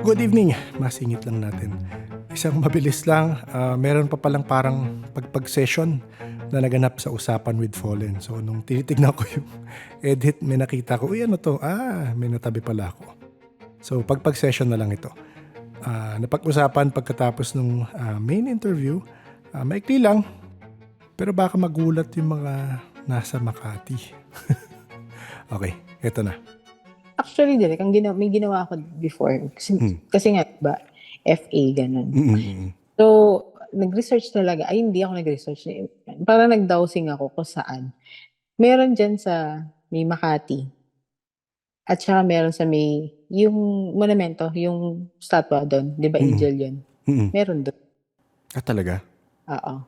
Good evening, masingit lang natin. Isang mabilis lang, meron pa palang parang pagpag-session na naganap sa Usapan with Fallen. So nung tinitignan ko yung edit, may nakita ko, uy ano to? May natabi pala ako. So pagpag-session na lang ito. Napag-usapan pagkatapos ng main interview, maikli lang, pero baka magulat yung mga nasa Makati. Okay, eto na. Actually, direk, may ginawa ako before. Kasi nga, ba, FA, ganun. So, nag-research talaga. Ay, hindi ako nag-research. Parang nag-dowsing ako kung saan. Meron dyan sa may Makati. At saka meron sa may, yung monumento, yung statwa doon. Di ba, Angel yun? Meron doon. Talaga? Oo.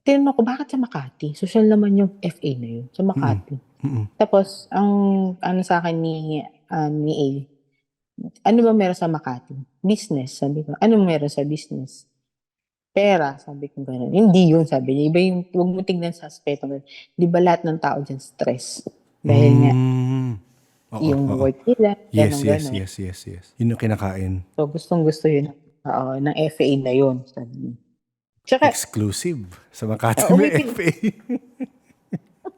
Tinanong ko, bakit sa Makati? Social naman yung FA na yun. Sa Makati. Tapos, ang ano sa akin ni A, ano ba meron sa Makati? Business, sabi ko. Ano meron sa business? Pera, sabi ko gano'n. Hindi yun, sabi niya. Iba yung, huwag mo tignan sa aspeto. Di ba lahat ng tao dyan stress? Dahil nga, yung work nila, gano'n. Yes. Yun yung kinakain. So, gustong-gusto yun. Ng FA na yun, sabi niya. Tsaka, exclusive sa Makati may FA.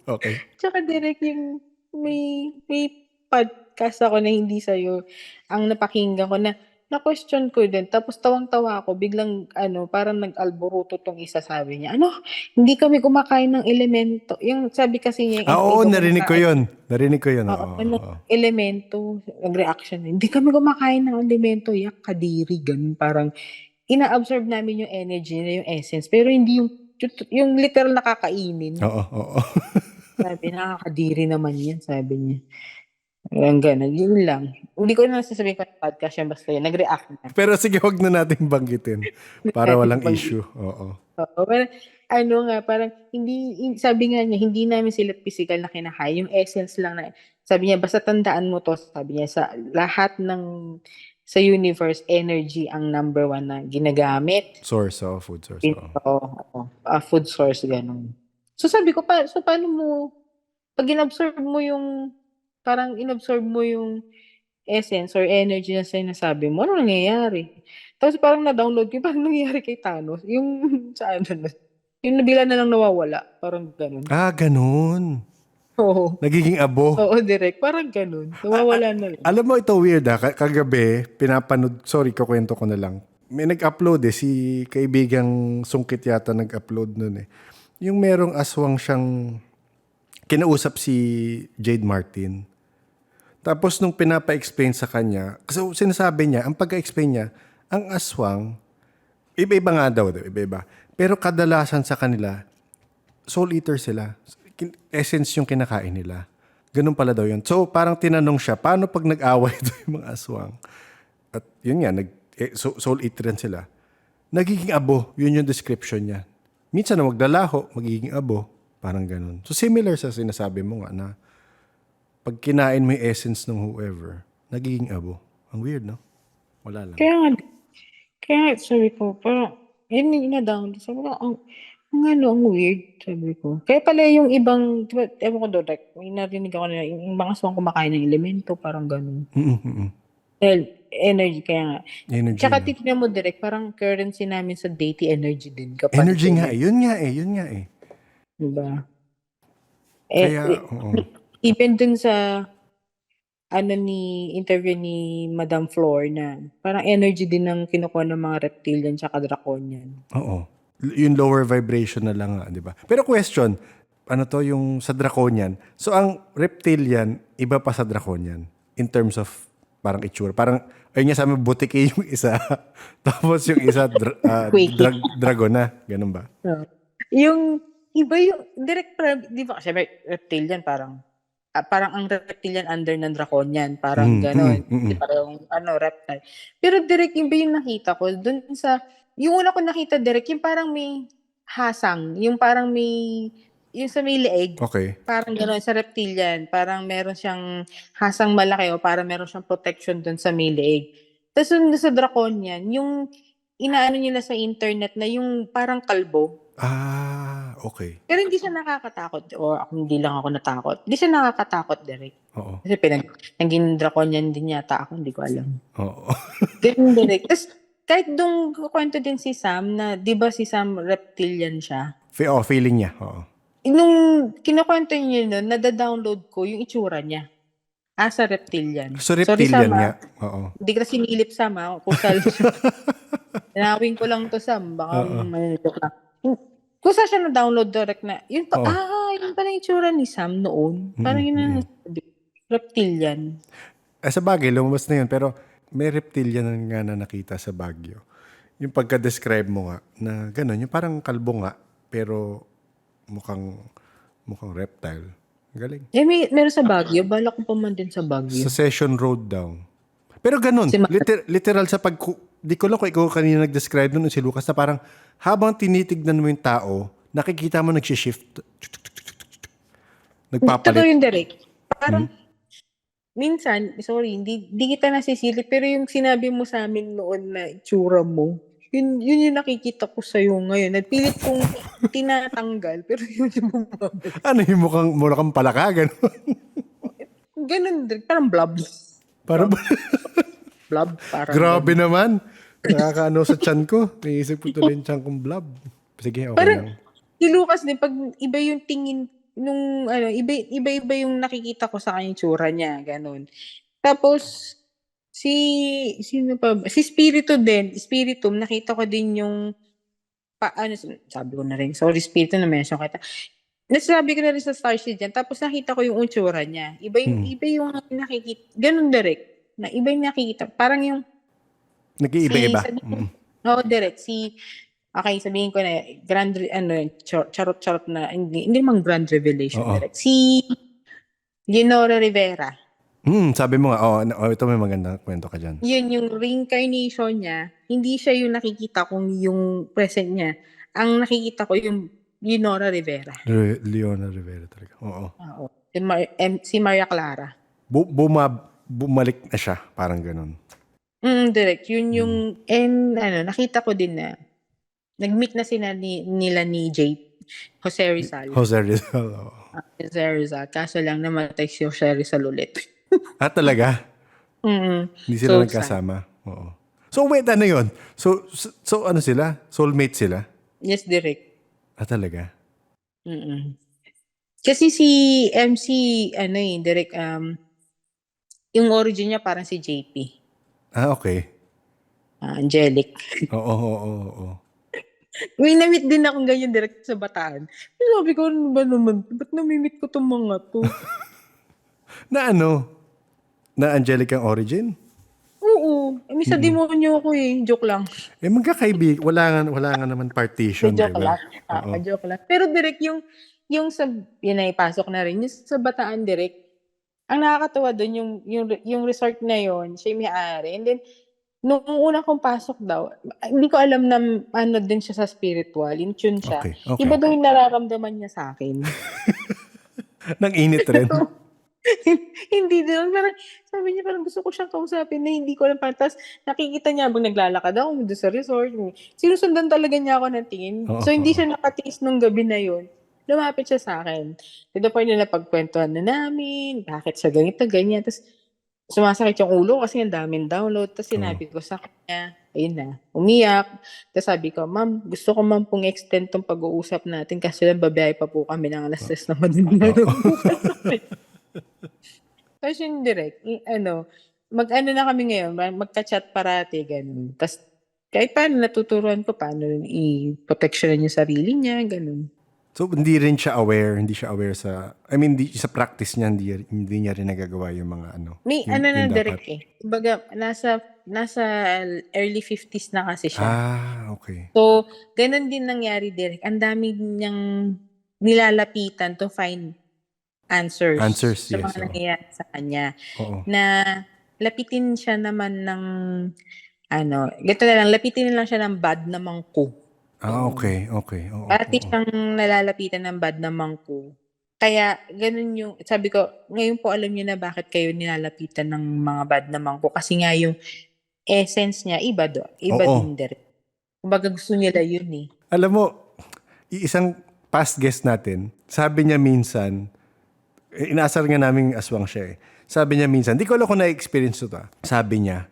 Okay. Tsaka direct yung may podcast ako na hindi sa'yo ang napakinggan ko na question ko din. Tapos tawang-tawa ako. Biglang parang nag-alboruto tong isa, sabi niya. Hindi kami kumakain ng elemento. Yung sabi kasi niya, Oo, narinig ko yun. Elemento. Nag-reaction. Hindi kami kumakain ng elemento. Yak, kadiri. Ganun. Parang ina-absorb namin yung energy na yung essence. Pero hindi yung literal na kakainin. Oo. Sabi, nakakadiri naman yan, sabi niya. Ang gano'n, yun lang. Hindi ko na sasabihin ko na podcast yan, basta yun, nag-react na. Pero sige, wag na natin banggitin para walang issue. Oo. Pero parang sabi nga niya, hindi namin sila physical na kinakain, yung essence lang na, sabi niya, basta tandaan mo to, sabi niya, sa lahat sa universe, energy ang number one na ginagamit. Food source. Food source, gano'n. So sabi ko, paano mo, pag inabsorb mo yung essence or energy na sinasabi mo, ano nangyayari? Tapos parang na-download ko, parang nangyayari kay Thanos, yung yung nabila na lang nawawala, parang ganun. Ganun. Oo. Nagiging abo. Oo, direct, parang ganun. Nawawala na lang. Alam mo, ito weird kagabi, pinapanood, kukwento ko na lang. May nag-upload si kaibigang Sungkit yata nag-upload nun Yung merong aswang siyang kinausap si Jade Martin. Tapos nung pinapa-explain sa kanya, kasi sinasabi niya, ang pagka-explain niya, ang aswang, iba-iba nga daw, iba-iba. Pero kadalasan sa kanila, soul eater sila. Essence yung kinakain nila. Ganun pala daw yun. So parang tinanong siya, paano pag nag-away daw yung mga aswang? At yun nga, soul eater rin sila. Nagiging abo, yun yung description niya. Minsan na maglalaho, magiging abo. Parang ganun. So similar sa sinasabi mo nga na pag kinain mo yung essence ng whoever, nagiging abo. Ang weird, no? Wala lang. Kaya sabi ko, parang, yun yung ina-down. Sabi ko, ang weird, sabi ko. Kaya pala yung ibang, diba, ewan ko doon, like, may narinig ako na yung mga aswang kumakain ng elemento, parang ganun. Well, energy, kaya nga. Energy. Tsaka titignan mo direct, parang currency namin sa deity energy din. Energy nga yun nga Diba? Kaya, even dun sa interview ni Madam Flor na parang energy din ng kinukuha ng mga reptilian tsaka draconian. Oo. Yung lower vibration na lang di ba? Pero question, yung sa draconian, so ang reptilian, iba pa sa draconian in terms of parang itsura. Parang, ayun nga sa amin, butiki yung isa. Tapos yung isa, dragon na. Ganun ba? Yung iba yung, direct, di ba, kasi reptilian parang ang reptilian under ng draconian. Parang gano'n. Parang reptile. Pero direct, iba yung nakita ko. Dun yung una ko nakita direct, yung parang may hasang. Yung parang yung sa may leeg. Okay. Parang gano'n sa reptilian. Parang meron siyang hasang malaki o parang meron siyang protection dun sa may leeg. Tapos sa draconian, yung inaano nila sa internet na yung parang kalbo. okay. Pero hindi siya nakakatakot or hindi lang ako natakot. Hindi siya nakakatakot, Derek. Oo. Kasi naging draconian din yata ako, hindi ko alam. Oo. Ganun, Derek. Tapos, kahit doon kukwento din si Sam na, di ba si Sam reptilian siya? Feeling niya. Oo. Nung kinukwento niya nun, nada-download ko yung itsura niya. Sa reptilian. So, Sorry, reptilian Sam, nga. Oo. hindi ka sinilip, Sam, kusal. Tinawin ko lang to, Sam. Baka manilip lang. Kusa siya na-download direct na, yun Oo. yun pala yung itsura ni Sam noon. Parang yun na, reptilian. Sa Baguio, lumabas na yun. Pero may reptilian nga na nakita sa Baguio. Yung pagka-describe mo nga, na gano'n, yung parang kalbo nga, pero mukhang reptile. Galing. Meron sa Baguio. Balak ko pa man din sa Baguio. Sa Session Road daw. Pero ganun, literal sa di ko lang kung ikaw kanina nag-describe nun si Lucas na parang habang tinitignan mo yung tao, nakikita mo nagsishift. Totoo Nagpapalit. yung direct. Parang, minsan, sorry, hindi kita nasisilip, pero yung sinabi mo sa amin noon na itsura mo, yun yung nakikita ko sa'yo ngayon. Nagpilit kong tinatanggal, pero yun yung bumabalik. Ano yung mukhang palaka, gano'n? Ganun, direct. Parang blob. Parang, Blob, parang. grabe naman. Nakakaano sa chan ko. Naisip ko tuloy yung chan kong blob. Sige, okay Parang, lang. si Lucas din, pag iba yung tingin, nung, iba yung nakikita ko sa kanyang tsura niya, ganun. Tapos, sino pa ba? Si Spiritum, nakita ko din yung, sabi ko na rin, sorry, Spiritum, na-mention kita. Nasabi ko na rin sa Starship dyan, tapos nakita ko yung tsura niya. Iba yung nakikita, ganun direct, na iba yung nakikita. Parang yung, Nag-iiba-iba. direct, okay, sabihin ko na, charot na, hindi mang grand revelation direct. Si Leonora Rivera. Sabi mo nga, ito may magandang kwento ka dyan. Yun, yung reincarnation niya, hindi siya yung nakikita kong yung present niya. Ang nakikita ko yung Leonora Rivera. Leona Rivera talaga. Oo. Oo. Si Maria Clara. Bumalik na siya, parang ganun. Direct. Yun yung, nakita ko din na, nag-meet na sila nila ni Jose Rizal. Jose Rizal, oo. Jose Rizal. Kaso lang namatay si Jose Rizal ulit. Talaga? Hindi sila nagkasama? Oo. So, wait, ano yun? So ano sila? Soulmate sila? Yes, direct. Talaga? Kasi si MC, direct, yung origin niya parang si JP. Okay. Angelic. Oo. May na-meet din akong ganyan direct sa Bataan. Sabi ko, ano ba naman? Ba't na-meet ko itong mga to? Na ano? Na angelic ang origin? Oo. Sa demonyo ako eh. Joke lang. Magkakaibig. Wala nga naman partition, Joke diba? lang. Joke lang. Pero direct yung sa, yun ay pasok na rin. Yung sa Bataan direct, ang nakakatawa doon, yung resort na yun, siya yung may-ari. And then, nung una kong pasok daw, hindi ko alam na ano din siya sa spiritual, in tune siya. Okay. Iba daw yung nararamdaman niya sa akin. Nang init rin. Hindi din. Parang, sabi niya, parang gusto ko siyang kausapin na hindi ko alam. Tapos nakikita niya habang naglalakad ako doon sa resort. Sinusundan talaga niya ako ng tingin. So, hindi siya nakatiis nung gabi na yun. Lumapit siya sa akin. To the point na pagkwentuhan na namin, bakit siya ganito, ganyan. Tapos, sumasakit yung ulo kasi ang daming download. Tapos sinabi ko sa kanya, ayun na, umiyak. Tapos sabi ko, ma'am, gusto ko ma'am pong extend tong pag-uusap natin kasi lang babiyahe pa po kami ng alas 3 na madaling. Tapos yung direct, mag-ano na kami ngayon, magka-chat parati, ganun. Tapos kahit paano natuturuan ko paano i-protectionan yung sarili niya, ganun. So, hindi siya aware sa, sa practice niya, hindi niya rin nagagawa yung mga May yung dapat. direct eh. Kumbaga, nasa early 50s na kasi siya. Okay. So, ganun din nangyari direct. Ang dami niyang nilalapitan to find answers sa mga nangyayari sa kanya. Oo. Na lapitin siya naman ng, ganito na lang, lapitin lang siya ng bad na mangko. Okay. Pati siyang nalalapitan ng bad na mangko. Kaya, ganun yung, sabi ko, ngayon po alam niyo na bakit kayo nilalapitan ng mga bad na mangko. Kasi nga yung essence niya, iba din direct. Kumbaga gusto nila yun eh. Alam mo, isang past guest natin, sabi niya minsan, inaasar nga namin aswang siya eh. Sabi niya minsan, di ko alam kung na-experience ito. Sabi niya,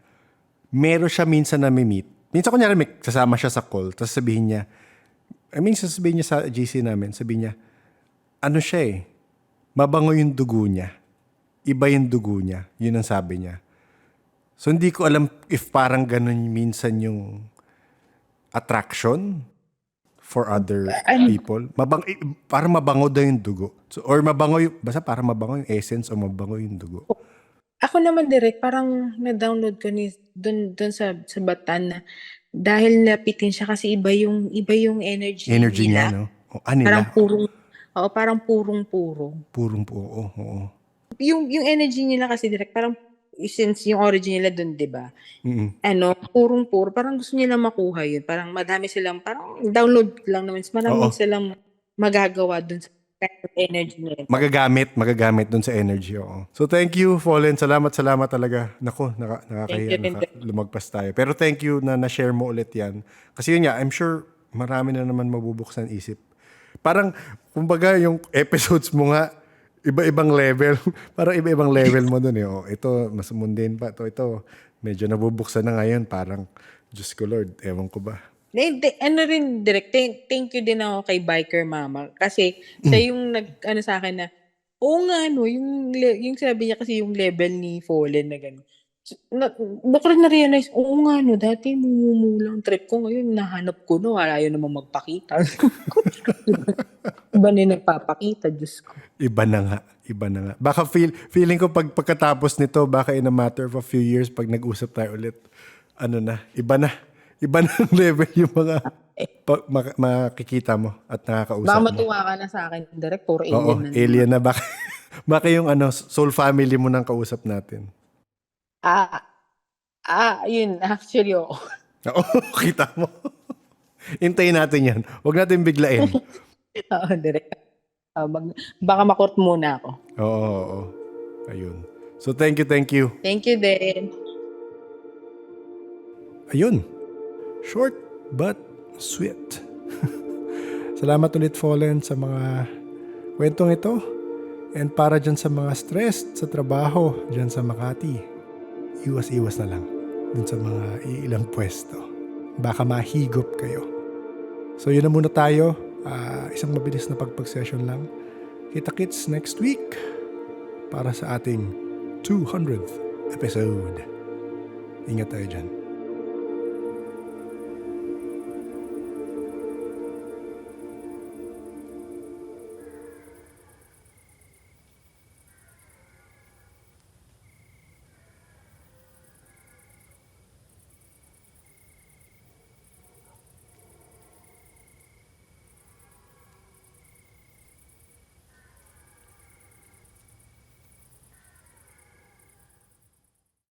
meron siya minsan na meet. Minsan kunyari sasama siya sa call, tapos sabihin niya, minsan sabihin niya sa GC namin, sabihin niya, ano siya eh, mabango yung dugo niya. Iba yung dugo niya. Yun ang sabi niya. So hindi ko alam if parang ganun minsan yung attraction for other people. Parang mabango daw yung dugo. So, or mabango yung, basta parang mabango yung essence o mabango yung dugo. Ako naman direct, parang na-download ko dun sa Batan na dahil napitin siya kasi iba yung energy Niya, nila. no? O, nila. Parang purong-puro. Oo. Yung energy nila kasi direct, parang since yung origin nila dun, di ba? Mm-mm. Purong-puro. Parang gusto nila makuha yun. Parang madami silang, parang download lang naman. Marami silang magagawa dun sa kind of energy nila. Magagamit dun sa energy, oo. So thank you, Fallen. Salamat talaga. Nako, nakakahiya, lumagpas tayo. Pero thank you na na-share mo ulit yan. Kasi yun nga, I'm sure marami na naman mabubuksan isip. Parang, kumbaga, yung episodes mo nga, iba-ibang level. Parang iba-ibang level mo dun eh. Oh, ito, mas mundane pa. Ito, medyo nabubuksan na ngayon. Parang, Diyos ko Lord, ewan ko ba. Rin, direct, thank you din ako kay Biker Mama. Kasi, siya yung sa akin na, oo nga, yung sabi niya kasi yung level ni Fallen na gano'n. Baka rin na-realize, oo nga, dati mumumulang trip ko, ngayon nahanap ko, ayaw namang magpakita. Iba na nagpapakita, Diyos ko. Iba na nga. Baka feeling ko pagkatapos nito, baka in a matter of a few years, pag nag-usap tayo ulit, iba na ang level yung mga makikita mo at nakakausap Baka mo. matuwa ka na sa akin, direct, puro alien Oo, na. alien na. Baka yung soul family mo nang kausap natin. Yun, actually, oo. Oo, kita mo. Hintayin natin yan. Huwag natin biglain. Oo, direct. Baka makurt muna ako. Oo. Ayun. So, thank you. Thank you din. Ayun. Short but sweet. Salamat ulit, Fallen, sa mga kwentong ito. And para dyan sa mga stressed sa trabaho, dyan sa Makati, iwas na lang dun sa mga ilang pwesto. Baka mahigop kayo. So yun na muna tayo. Isang mabilis na pagpag-session lang. Kita-kits next week para sa ating 200th episode. Ingat tayo dyan.